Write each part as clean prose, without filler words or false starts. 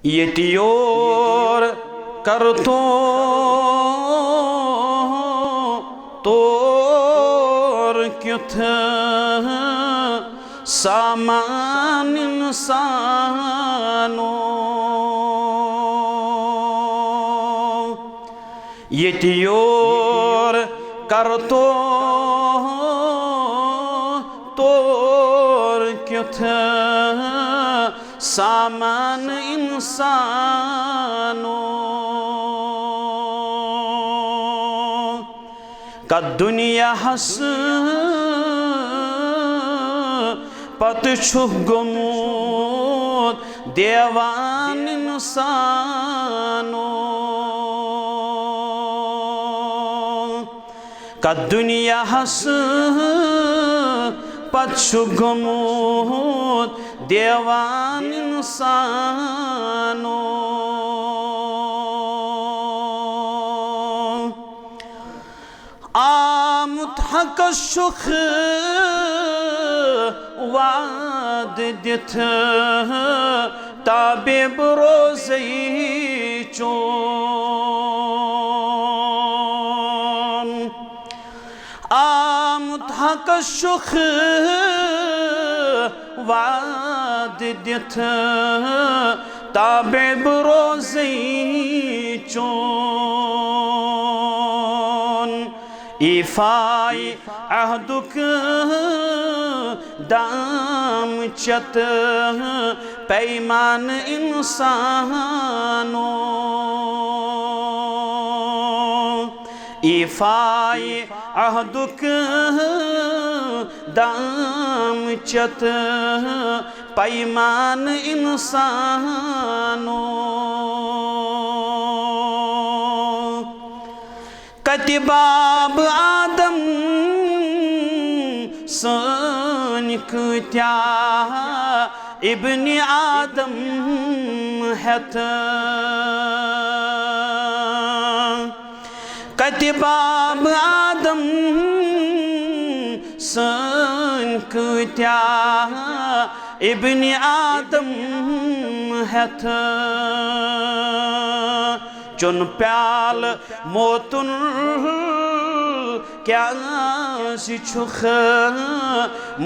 यतियोर करतो तोर क्युथ सामान इंसानो यतियोर करतो तोर क्युथ सामान इंसानो का दुनिया हस पत छुह गोमुत देवान इंसानो का दुनिया हस पत छुह गोमुत देवान इंसानो आमुत हक सुख वाद दिथ ताबे बरोज़े चोन आमुत हक सुख वाद दिथ ताबे बरोज़े चोन इफाई अहदुक दाम चत पैमान इंसानो इफाई अहदुक दाम चत पैमान इंसानो कतिबाब आदम सन क्या इब्न आदम हथ कतिबाब आदम सन क्या इब्न आदम हथ चुन प्याल मोतुन क्या छुख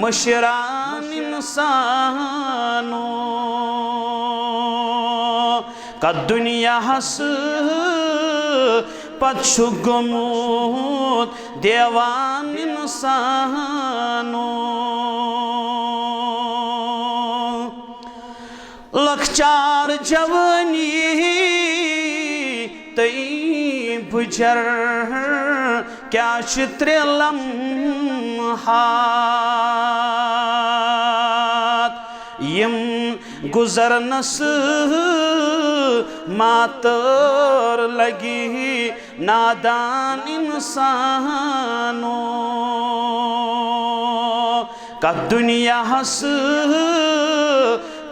मशरान इंसानो का दुनिया हस पछु गोमुत देवान इंसानो लखचार जवानी तई बुजर क्या चित्र लम्हात यम गुजरनस मातर लगी नादान इंसानो का दुनिया हस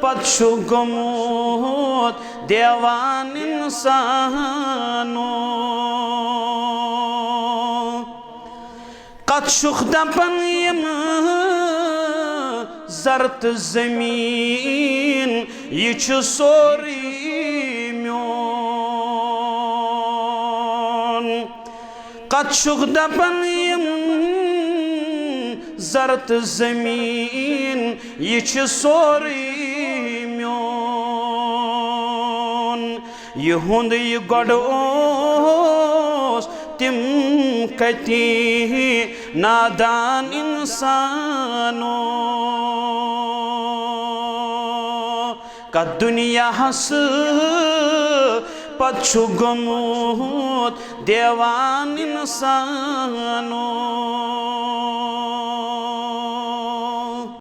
पछु गोमुत देवान इंसानो कत शुख दपन यम जरत जमीन यह सोरी म्योन कत शुख दपन यम जरत जमीन यह सोरी म्योन यहुंद यह गड ओस तिम कति नादान इंसानो का दुनिया हस पछु गोमुत देवान इंसानो